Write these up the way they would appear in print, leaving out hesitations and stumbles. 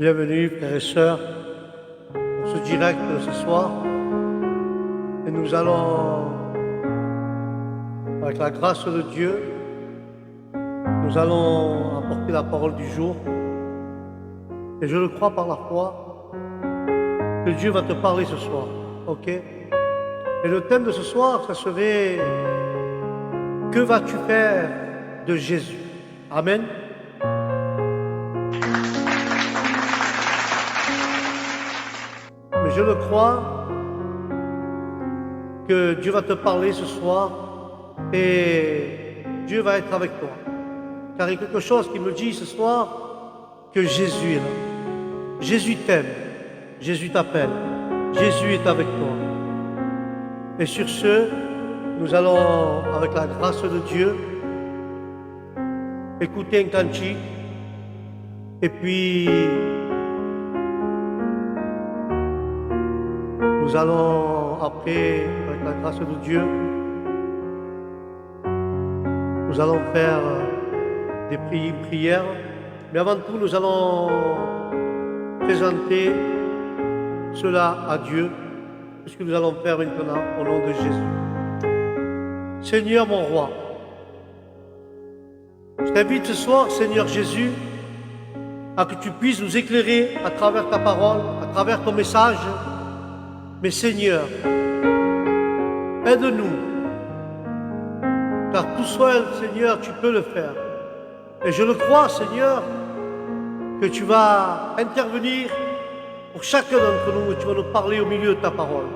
Bienvenue, frères et sœurs, pour ce direct de ce soir. Et nous allons, avec la grâce de Dieu, nous allons apporter la parole du jour. Et je le crois par la foi que Dieu va te parler ce soir, ok? Et le thème de ce soir, ça serait « Que vas-tu faire de Jésus ?» Amen. Mais je le crois que Dieu va te parler ce soir et Dieu va être avec toi. Car il y a quelque chose qui me dit ce soir que Jésus est là. Jésus t'aime, Jésus t'appelle, Jésus est avec toi. Et sur ce, nous allons, avec la grâce de Dieu, écouter un cantique et puis nous allons après, avec la grâce de Dieu, nous allons faire des prières. Mais avant tout, nous allons présenter cela à Dieu, ce que nous allons faire maintenant au nom de Jésus. Seigneur mon roi, je t'invite ce soir, Seigneur Jésus, à que tu puisses nous éclairer à travers ta parole, à travers ton message. Mais Seigneur, aide-nous, car tout seul, Seigneur, tu peux le faire. Et je le crois, Seigneur, que tu vas intervenir pour chacun d'entre nous et tu vas nous parler au milieu de ta parole.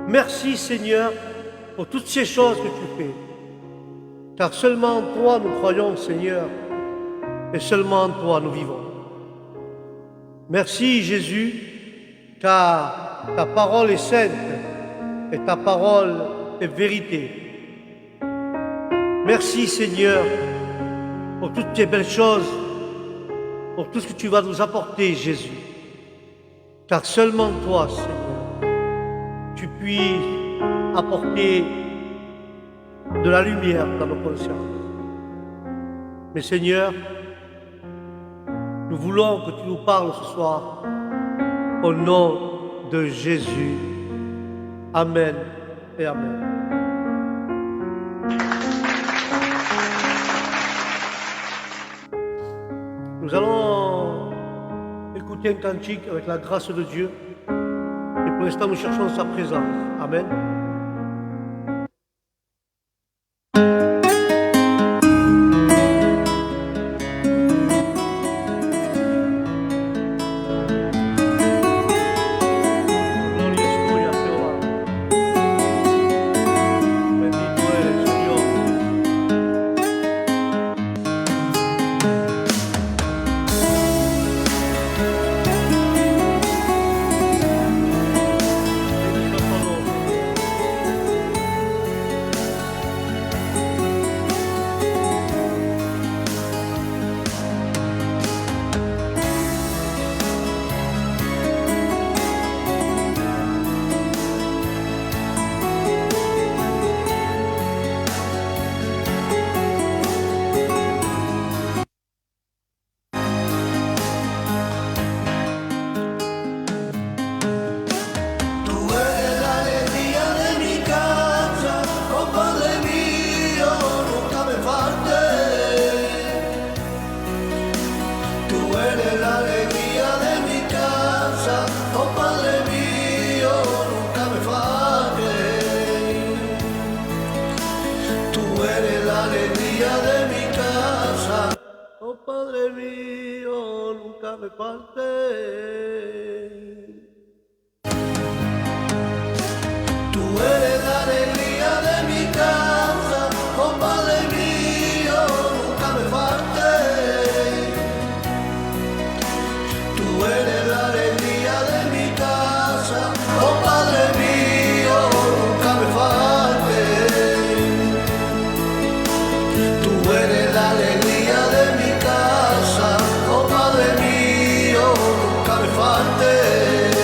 Merci, Seigneur, pour toutes ces choses que tu fais. Car seulement en toi nous croyons, Seigneur, et seulement en toi nous vivons. Merci, Jésus, car ta parole est sainte et ta parole est vérité. Merci, Seigneur, pour toutes tes belles choses, pour tout ce que tu vas nous apporter, Jésus. Car seulement toi, Seigneur, tu puisses apporter de la lumière dans nos consciences. Mais Seigneur, nous voulons que tu nous parles ce soir au nom de Jésus. Amen et Amen. Nous allons écouter un cantique avec la grâce de Dieu. Et pour l'instant, nous cherchons sa présence. Amen. Padre mío, nunca me faltes. Tú eres la alegría de mi casa, oh Padre mío, nunca me faltes. Tú eres la alegría de mi casa, oh Padre mío, nunca me faltes. Tú eres la alegría de mi casa, oh Padre mío, nunca me faltes.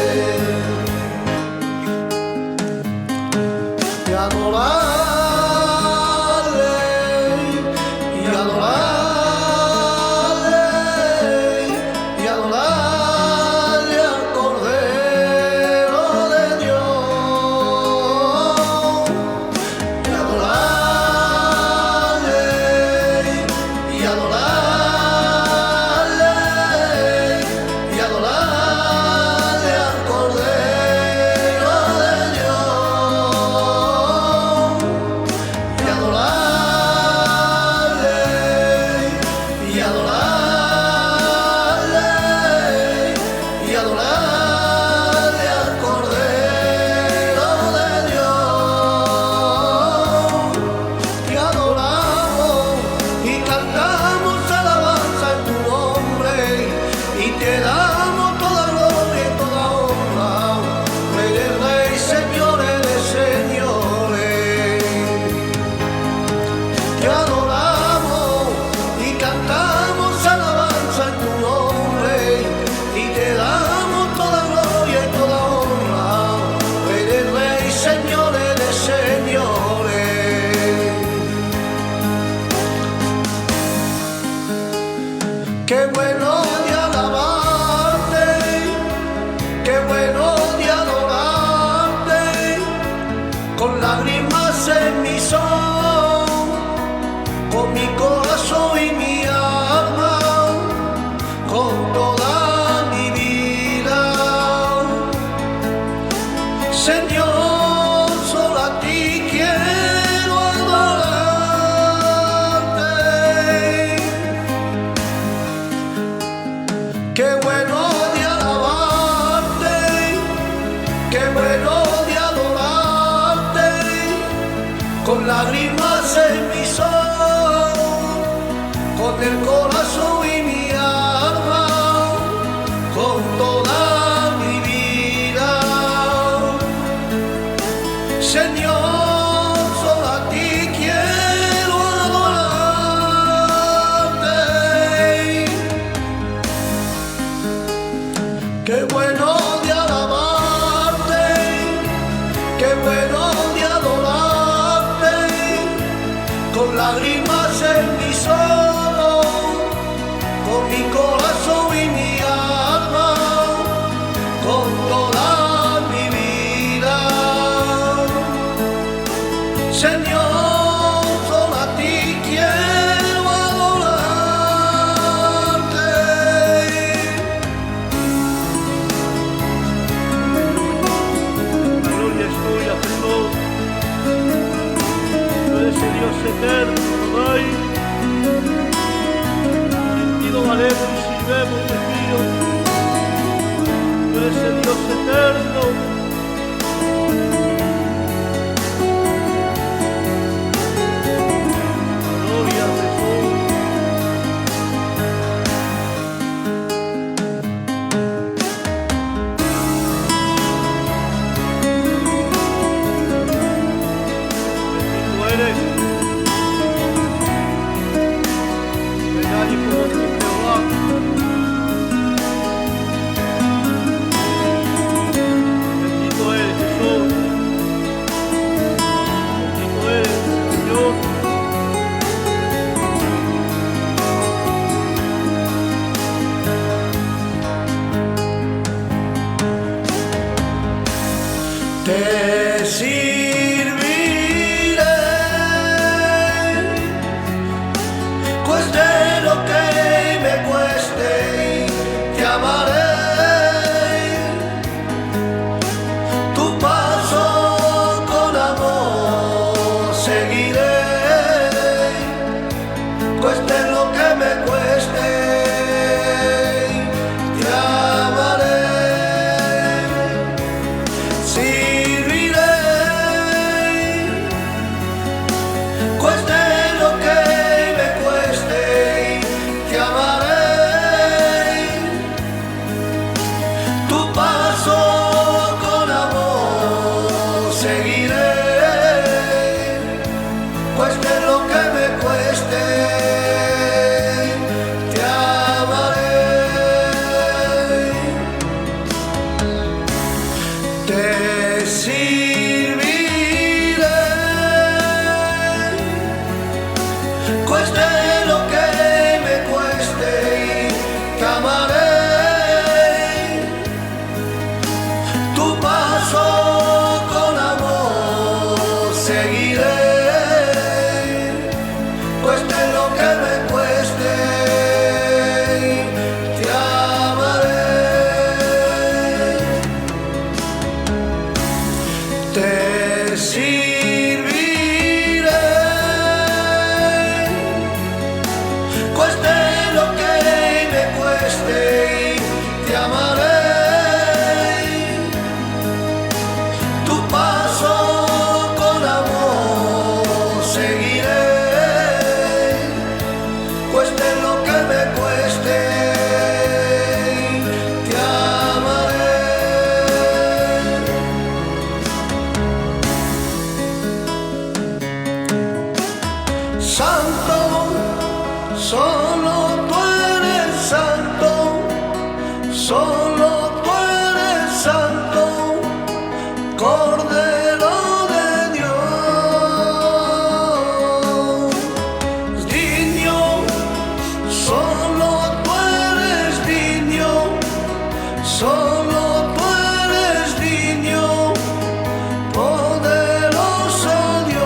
mi corazón y mi alma, con toda mi vida. Señor, solo a ti quiero adorarte. Qué bueno de alabarte, qué bueno de adorarte, con lágrimas en mis ojos, con el corazón y mi alma, con toda mi vida. Señor, solo a ti quiero adorarte. Qué bueno de alabarte, qué bueno de adorarte, con lágrimas en mis ojos, con mi corazón y mi alma, con toda mi vida. Señor, solo a ti quiero adorarte. La gloria es tuya, Jesús. Tú eres el Dios eterno, Rey. En ti nos valemos y sirvemos, Dios mío. Tú eres el Dios eterno. Gloria a Jesús. Bendito eres. No hay nadie como tú, Jehová. Bendito eres, Jesús. Bendito eres, Señor. Te serviré, cueste lo que me cueste, te amaré. Tu paso con amor seguiré, cueste lo que me cueste, te amaré. Serviré, cueste lo que me cueste, te amaré. Tu paso con amor seguiré, cueste lo que me cueste, te amaré. Te serviré, cueste lo que me cueste, te amaré. Tu paso con amor seguiré, cueste lo que me cueste, te amaré. Te serviré, cueste lo que me cueste, te amaré. Tu paso con amor seguiré, cueste lo que me cueste, te amaré. Santo, solo tú eres santo, solo tú eres santo, Cordero de Dios. Digno, solo tú eres digno, solo tú eres digno, poderoso Dios.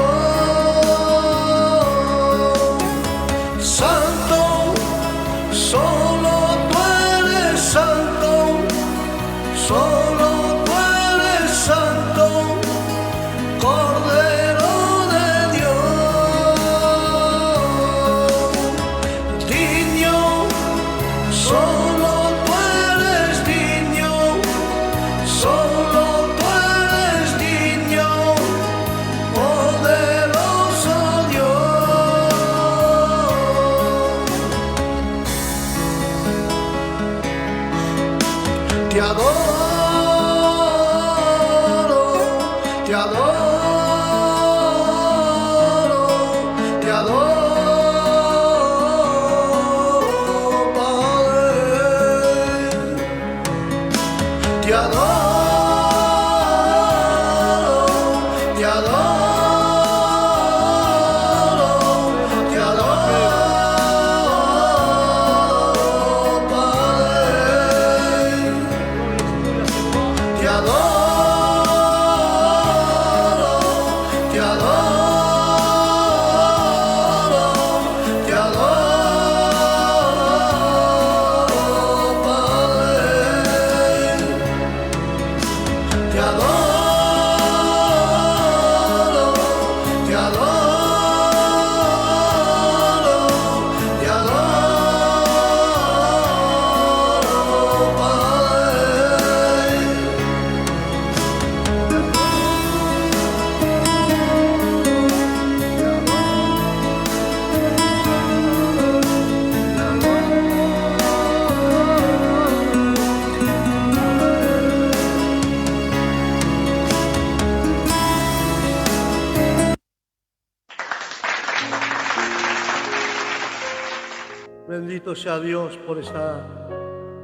Bendito sea Dios por esa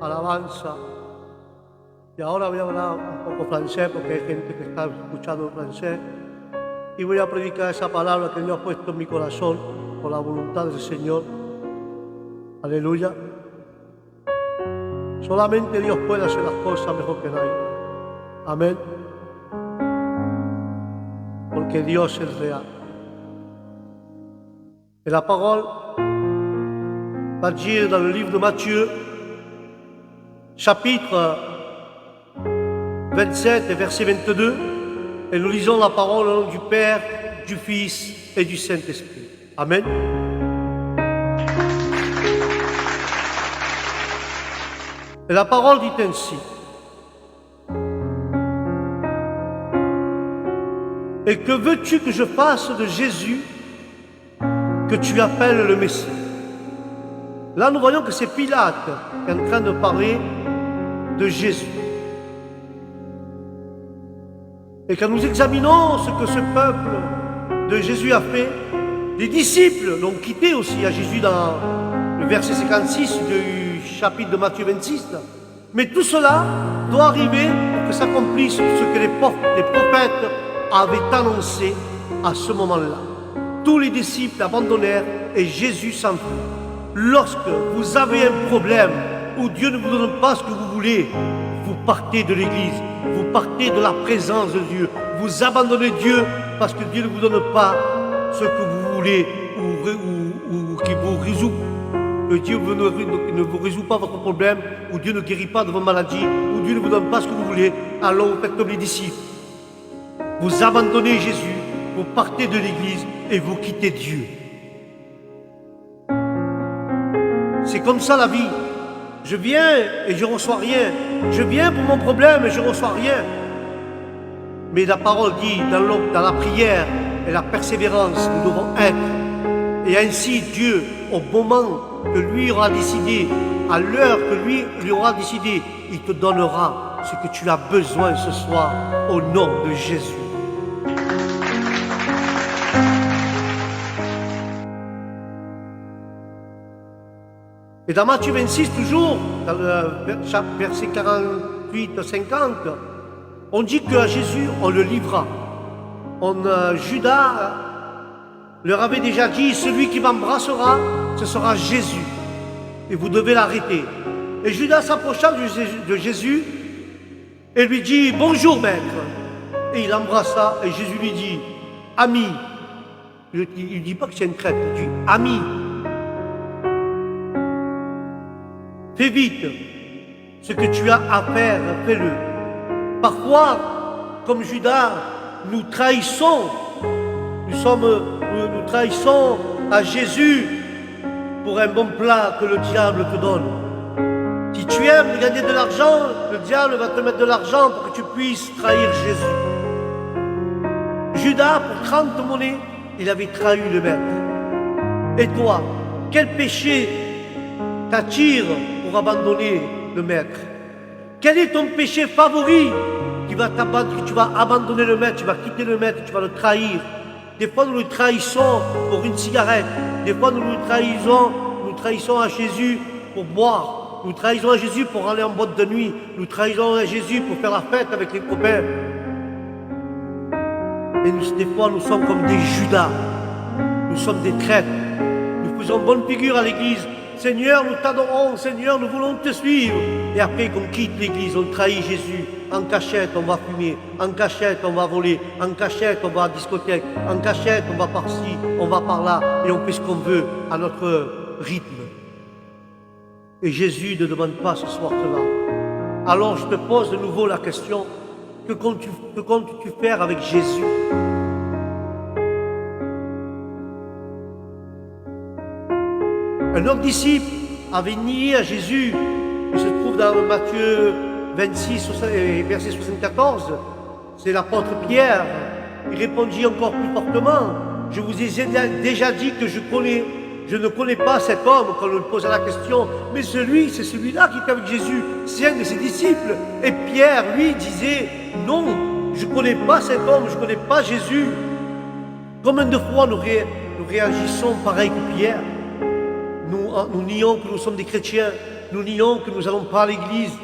alabanza. Y ahora voy a hablar un poco francés porque hay gente que está escuchando francés. Y voy a predicar esa palabra que Dios ha puesto en mi corazón por la voluntad del Señor. Aleluya. Solamente Dios puede hacer las cosas mejor que nadie. Amén. Porque Dios es real. Et la parole va dire dans le livre de Matthieu, chapitre 27 et verset 22, et nous lisons la parole au nom du Père, du Fils et du Saint-Esprit. Amen. Et la parole dit ainsi: et que veux-tu que je fasse de Jésus que tu appelles le Messie? Là, nous voyons que c'est Pilate qui est en train de parler de Jésus. Et quand nous examinons ce que ce peuple de Jésus a fait, les disciples l'ont quitté aussi à Jésus dans le verset 56 du chapitre de Matthieu 26. Mais tout cela doit arriver pour que s'accomplisse ce que les prophètes avaient annoncé à ce moment-là. Tous les disciples abandonnèrent et Jésus s'enfuit. Lorsque vous avez un problème où Dieu ne vous donne pas ce que vous voulez, vous partez de l'Église, vous partez de la présence de Dieu, vous abandonnez Dieu parce que Dieu ne vous donne pas ce que vous voulez ou qui vous résout. Que Dieu ne vous résout pas votre problème, ou Dieu ne guérit pas de vos maladies, ou Dieu ne vous donne pas ce que vous voulez, alors vous faites comme les disciples. Vous abandonnez Jésus, vous partez de l'Église et vous quittez Dieu. C'est comme ça la vie. Je viens et je ne reçois rien. Je viens pour mon problème et je ne reçois rien. Mais la parole dit, dans la prière et la persévérance, nous devons être. Et ainsi, Dieu, au moment que lui aura décidé, à l'heure que lui aura décidé, il te donnera ce que tu as besoin ce soir, au nom de Jésus. Et dans Matthieu 26, toujours, dans le verset 48-50, on dit qu'à Jésus, on le livra. Judas leur avait déjà dit, celui qui m'embrassera, ce sera Jésus. Et vous devez l'arrêter. Et Judas s'approcha de Jésus et lui dit, bonjour maître. Et il l'embrassa et Jésus lui dit, ami. Il ne dit pas que c'est une traite, il dit, ami. Fais vite, ce que tu as à faire, fais-le. Parfois, comme Judas, nous trahissons à Jésus pour un bon plat que le diable te donne. Si tu aimes gagner de l'argent, le diable va te mettre de l'argent pour que tu puisses trahir Jésus. Judas, pour 30 monnaies, il avait trahi le maître. Et toi, quel péché t'attire pour abandonner le maître? Quel est ton péché favori que tu vas abandonner le maître, tu vas quitter le maître, tu vas le trahir? Des fois, nous le trahissons pour une cigarette. Des fois, nous trahissons à Jésus pour boire. Nous trahissons à Jésus pour aller en boîte de nuit. Nous trahissons à Jésus pour faire la fête avec les copains. Et des fois, nous sommes comme des Judas. Nous sommes des traîtres. Nous faisons bonne figure à l'église. Seigneur, nous t'adorons. Seigneur, nous voulons te suivre. Et après qu'on quitte l'église, on trahit Jésus. En cachette, on va fumer. En cachette, on va voler. En cachette, on va à la discothèque. En cachette, on va par-ci, on va par-là. Et on fait ce qu'on veut à notre rythme. Et Jésus ne demande pas ce soir cela. Alors je te pose de nouveau la question, que comptes-tu faire avec Jésus? Un autre disciple avait nié à Jésus, il se trouve dans Matthieu 26, verset 74, c'est l'apôtre Pierre. Il répondit encore plus fortement, je vous ai déjà dit que je ne connais pas cet homme quand on lui posait la question, mais c'est celui-là qui était avec Jésus, c'est un de ses disciples. Et Pierre, lui, disait, non, je ne connais pas cet homme, je ne connais pas Jésus. Combien de fois nous réagissons pareil que Pierre? Nous nous nions que nous sommes des chrétiens, nous nions que nous n'allons pas à l'église,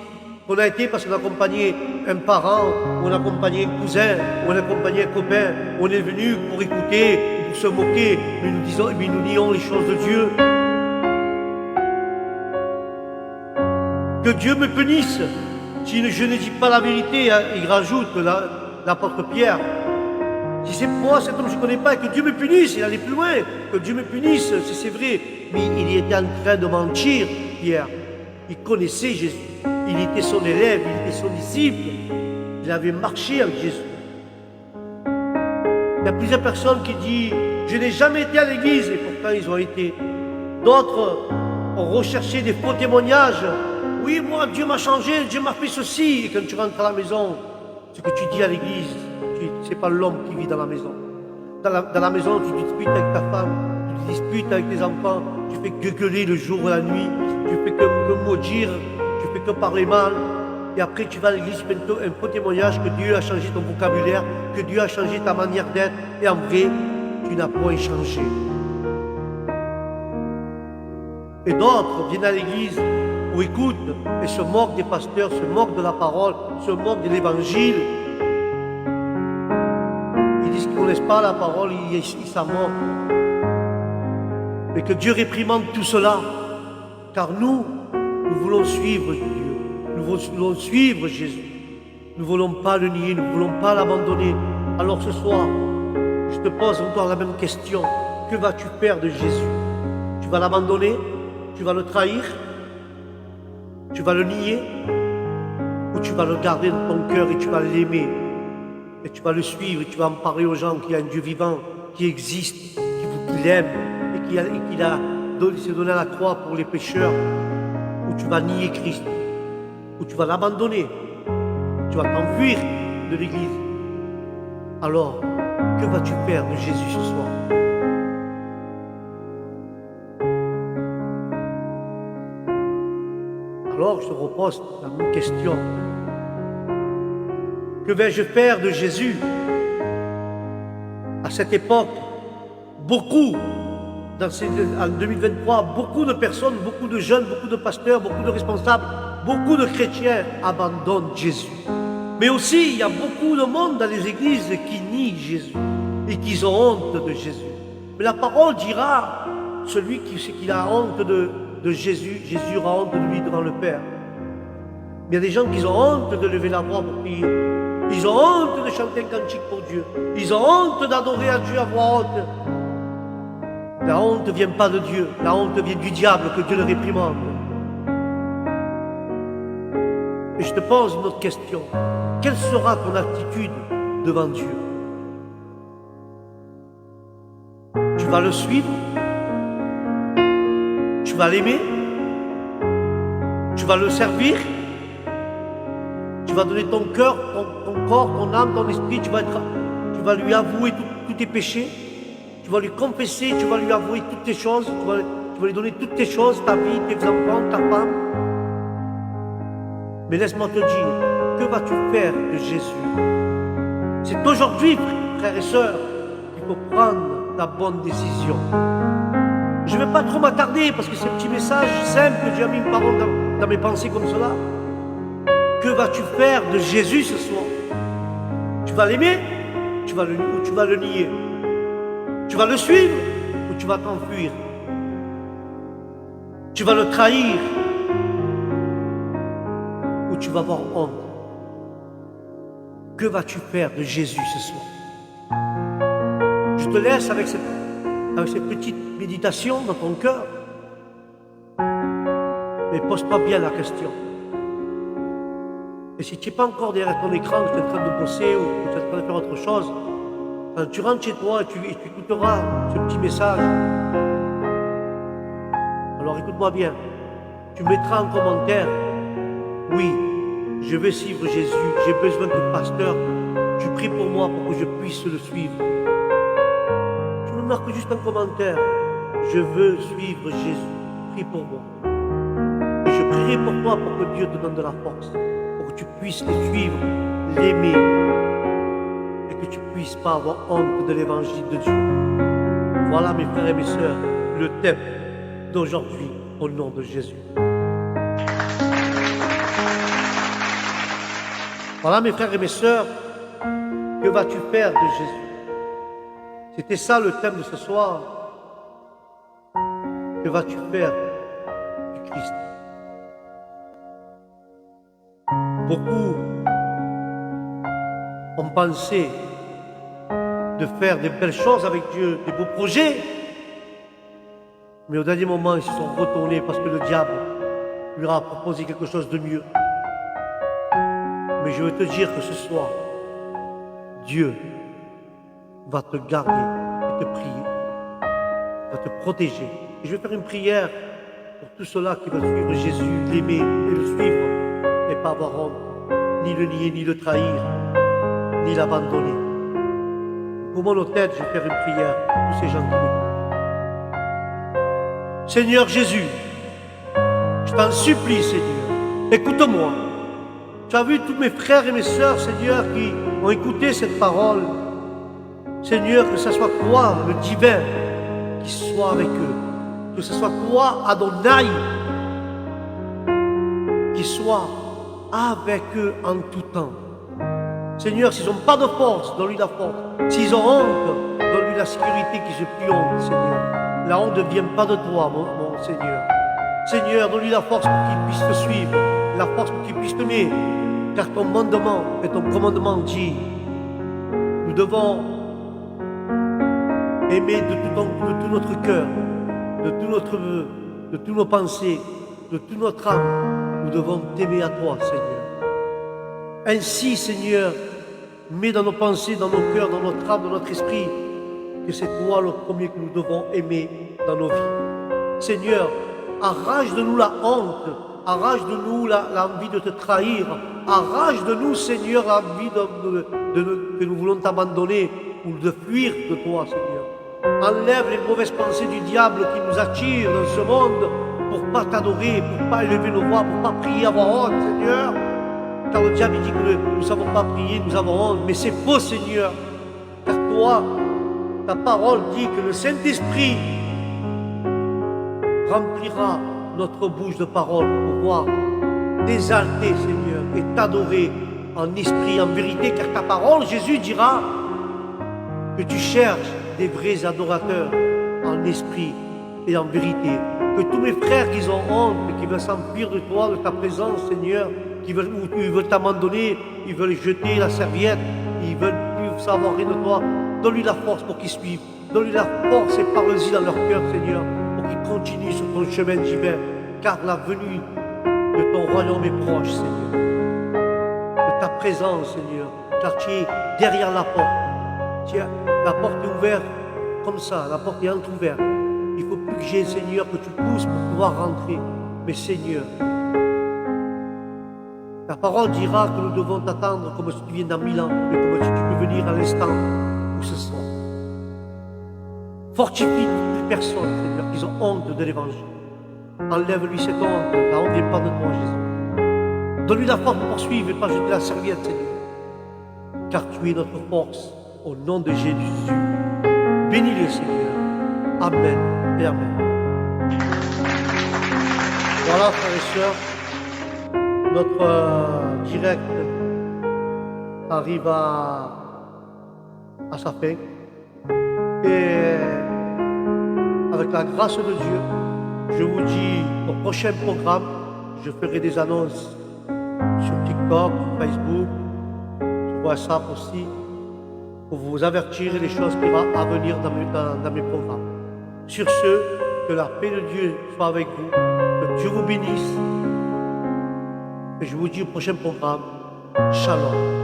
qu'on a été parce qu'on a accompagné un parent, ou on a accompagné un cousin, ou on a accompagné un copain, on est venu pour écouter, pour se moquer, mais nous nions les choses de Dieu. Que Dieu me punisse si je ne dis pas la vérité, il rajoute l'apôtre Pierre. Si c'est moi, cet homme, je ne connais pas, que Dieu me punisse, il allait plus loin, que Dieu me punisse, si c'est vrai. Mais il était en train de mentir, Pierre. Il connaissait Jésus, il était son élève, il était son disciple, il avait marché avec Jésus. Il y a plusieurs personnes qui disent « Je n'ai jamais été à l'église » et pourtant ils ont été. D'autres ont recherché des faux témoignages. « Oui, moi, Dieu m'a changé, Dieu m'a fait ceci. » Et quand tu rentres à la maison, ce que tu dis à l'église, ce n'est pas l'homme qui vit dans la maison. Dans la maison, tu disputes avec ta femme, tu disputes avec tes enfants, tu fais que gueuler le jour et la nuit, tu fais que maudire, tu fais que parler mal. Et après, tu vas à l'église, tu fais un faux témoignage que Dieu a changé ton vocabulaire, que Dieu a changé ta manière d'être. Et en vrai, tu n'as point changé. Et d'autres viennent à l'église ou écoutent et se moquent des pasteurs, se moquent de la parole, se moquent de l'évangile. Ils disent qu'ils ne connaissent pas la parole, ils s'en moquent. Mais que Dieu réprimande tout cela, car nous voulons suivre Dieu, nous voulons suivre Jésus. Nous ne voulons pas le nier, nous ne voulons pas l'abandonner. Alors ce soir, je te pose encore la même question. Que vas-tu faire de Jésus? Tu vas l'abandonner? Tu vas le trahir? Tu vas le nier? Ou tu vas le garder dans ton cœur et tu vas l'aimer? Et tu vas le suivre et tu vas en parler aux gens qu'il y a un Dieu vivant, qui existe, qui l'aime et qu'il s'est donné à la croix pour les pécheurs. Ou tu vas nier Christ, ou tu vas l'abandonner, tu vas t'enfuir de l'église. Alors, que vas-tu faire de Jésus ce soir? Alors, je te repose la même question. Que vais-je faire de Jésus? À cette époque, beaucoup, en 2023, beaucoup de personnes, beaucoup de jeunes, beaucoup de pasteurs, beaucoup de responsables, beaucoup de chrétiens abandonnent Jésus. Mais aussi, il y a beaucoup de monde dans les églises qui nient Jésus et qui ont honte de Jésus. Mais la parole dira, celui qui a honte de Jésus, Jésus aura honte de lui devant le Père. Il y a des gens qui ont honte de lever la voix pour prier. Ils ont honte de chanter un cantique pour Dieu. Ils ont honte d'adorer à Dieu à voix haute. La honte ne vient pas de Dieu. La honte vient du diable, que Dieu le réprimande. Et je te pose une autre question. Quelle sera ton attitude devant Dieu? Tu vas le suivre? Tu vas l'aimer? Tu vas le servir? Tu vas donner ton cœur, ton corps, ton âme, ton esprit, tu vas lui avouer tous tes péchés, tu vas lui confesser, tu vas lui avouer toutes tes choses, tu vas lui donner toutes tes choses, ta vie, tes enfants, ta femme. Mais laisse-moi te dire, que vas-tu faire de Jésus? C'est aujourd'hui, frères et sœurs, qu'il faut prendre la bonne décision. Je ne vais pas trop m'attarder parce que c'est un petit message simple que Dieu a mis une parole dans mes pensées comme cela. Que vas-tu faire de Jésus ce soir? Tu vas l'aimer ou tu vas le nier? Tu vas le suivre ou tu vas t'enfuir? Tu vas le trahir ou tu vas avoir honte? Que vas-tu faire de Jésus ce soir? Je te laisse avec cette petite méditation dans ton cœur. Mais pose-toi bien la question. Et si tu n'es pas encore derrière ton écran, que tu es en train de bosser ou que tu es en train de faire autre chose, quand tu rentres chez toi et tu écouteras ce petit message, alors écoute-moi bien, tu mettras en commentaire, oui, je veux suivre Jésus, j'ai besoin de pasteur, tu pries pour moi pour que je puisse le suivre. Tu me marques juste un commentaire, je veux suivre Jésus, prie pour moi. Et je prierai pour toi pour que Dieu te donne de la force, pour que tu puisses le suivre, l'aimer, et que tu ne puisses pas avoir honte de l'évangile de Dieu. Voilà mes frères et mes sœurs, le thème d'aujourd'hui. au nom de Jésus. Voilà mes frères et mes sœurs, que vas-tu faire de Jésus? C'était ça le thème de ce soir. Que vas-tu faire du Christ? Beaucoup ont pensé de faire de belles choses avec Dieu, des beaux projets, mais au dernier moment, ils se sont retournés parce que le diable leur a proposé quelque chose de mieux. Mais je veux te dire que ce soir, Dieu va te garder et te prier, va te protéger. Et je vais faire une prière pour tous ceux-là qui veulent suivre Jésus, l'aimer et le suivre, et pas avoir honte, ni le nier, ni le trahir, ni l'abandonner. Pour mon tête, je vais faire une prière pour tous ces gens qui m'écoutent. Seigneur Jésus, je t'en supplie, Seigneur, écoute-moi. Tu as vu tous mes frères et mes sœurs, Seigneur, qui ont écouté cette parole. Seigneur, que ce soit toi, le divin, qui soit avec eux. Que ce soit toi, Adonai, qui soit avec eux en tout temps. Seigneur, s'ils n'ont pas de force, donne-lui la force. S'ils ont honte, donne-lui la sécurité qu'ils aient plus honte, Seigneur. La honte ne vient pas de toi, mon Seigneur. Seigneur, donne-lui la force pour qu'il puisse te suivre, la force pour qu'il puisse t'aimer. Car ton mandement et ton commandement dit, nous devons aimer de tout notre cœur, de toutes nos pensées, de toute notre âme. Nous devons t'aimer à toi, Seigneur. Ainsi, Seigneur, mets dans nos pensées, dans nos cœurs, dans notre âme, dans notre esprit, que c'est toi le premier que nous devons aimer dans nos vies. Seigneur, arrache de nous la honte, arrache de nous l'envie de te trahir, arrache de nous, Seigneur, l'envie que nous voulons t'abandonner ou de fuir de toi, Seigneur. Enlève les mauvaises pensées du diable qui nous attirent dans ce monde pour ne pas t'adorer, pour ne pas élever nos voix, pour ne pas prier à voix haute, Seigneur. Car le diable dit que nous ne savons pas prier, nous avons honte, mais c'est faux, Seigneur. Car toi, ta parole dit que le Saint-Esprit remplira notre bouche de paroles pour pouvoir t'exalter, Seigneur, et t'adorer en esprit, en vérité, car ta parole, Jésus dira que tu cherches des vrais adorateurs en esprit et en vérité. Que tous mes frères qui ont honte, mais qui veulent s'enfuir de toi, de ta présence, Seigneur, ils veulent t'abandonner, ils veulent jeter la serviette, ils veulent plus savoir rien de toi, donne-lui la force pour qu'ils suivent, donne-lui la force et parle-y dans leur cœur, Seigneur, pour qu'ils continuent sur ton chemin divin, car la venue de ton royaume est proche, Seigneur, de ta présence, Seigneur, car tu es derrière la porte. La porte est ouverte comme ça, la porte est entrouverte. Il ne faut plus que j'ai, Seigneur, que tu pousses pour pouvoir rentrer. Mais Seigneur, ta parole dira que nous devons t'attendre comme si tu viens dans 1000 ans, mais comme si tu peux venir à l'instant où ce soit. Fortifie toutes les personnes, Seigneur, qui ont honte de l'évangile. Enlève-lui cette honte, la honte ne vient pas de toi, Jésus. Donne-lui la force pour poursuivre et pas jeter la serviette, Seigneur. Car tu es notre force. Au nom de Jésus, bénis-les, Seigneur. Amen et Amen. Voilà, frères et sœurs, notre direct arrive à sa fin. Et avec la grâce de Dieu, je vous dis au prochain programme, je ferai des annonces sur TikTok, Facebook, sur WhatsApp aussi, pour vous avertir des choses qui vont à venir dans mes programmes. Sur ce, que la paix de Dieu soit avec vous, que Dieu vous bénisse, et je vous dis au prochain programme, Shalom.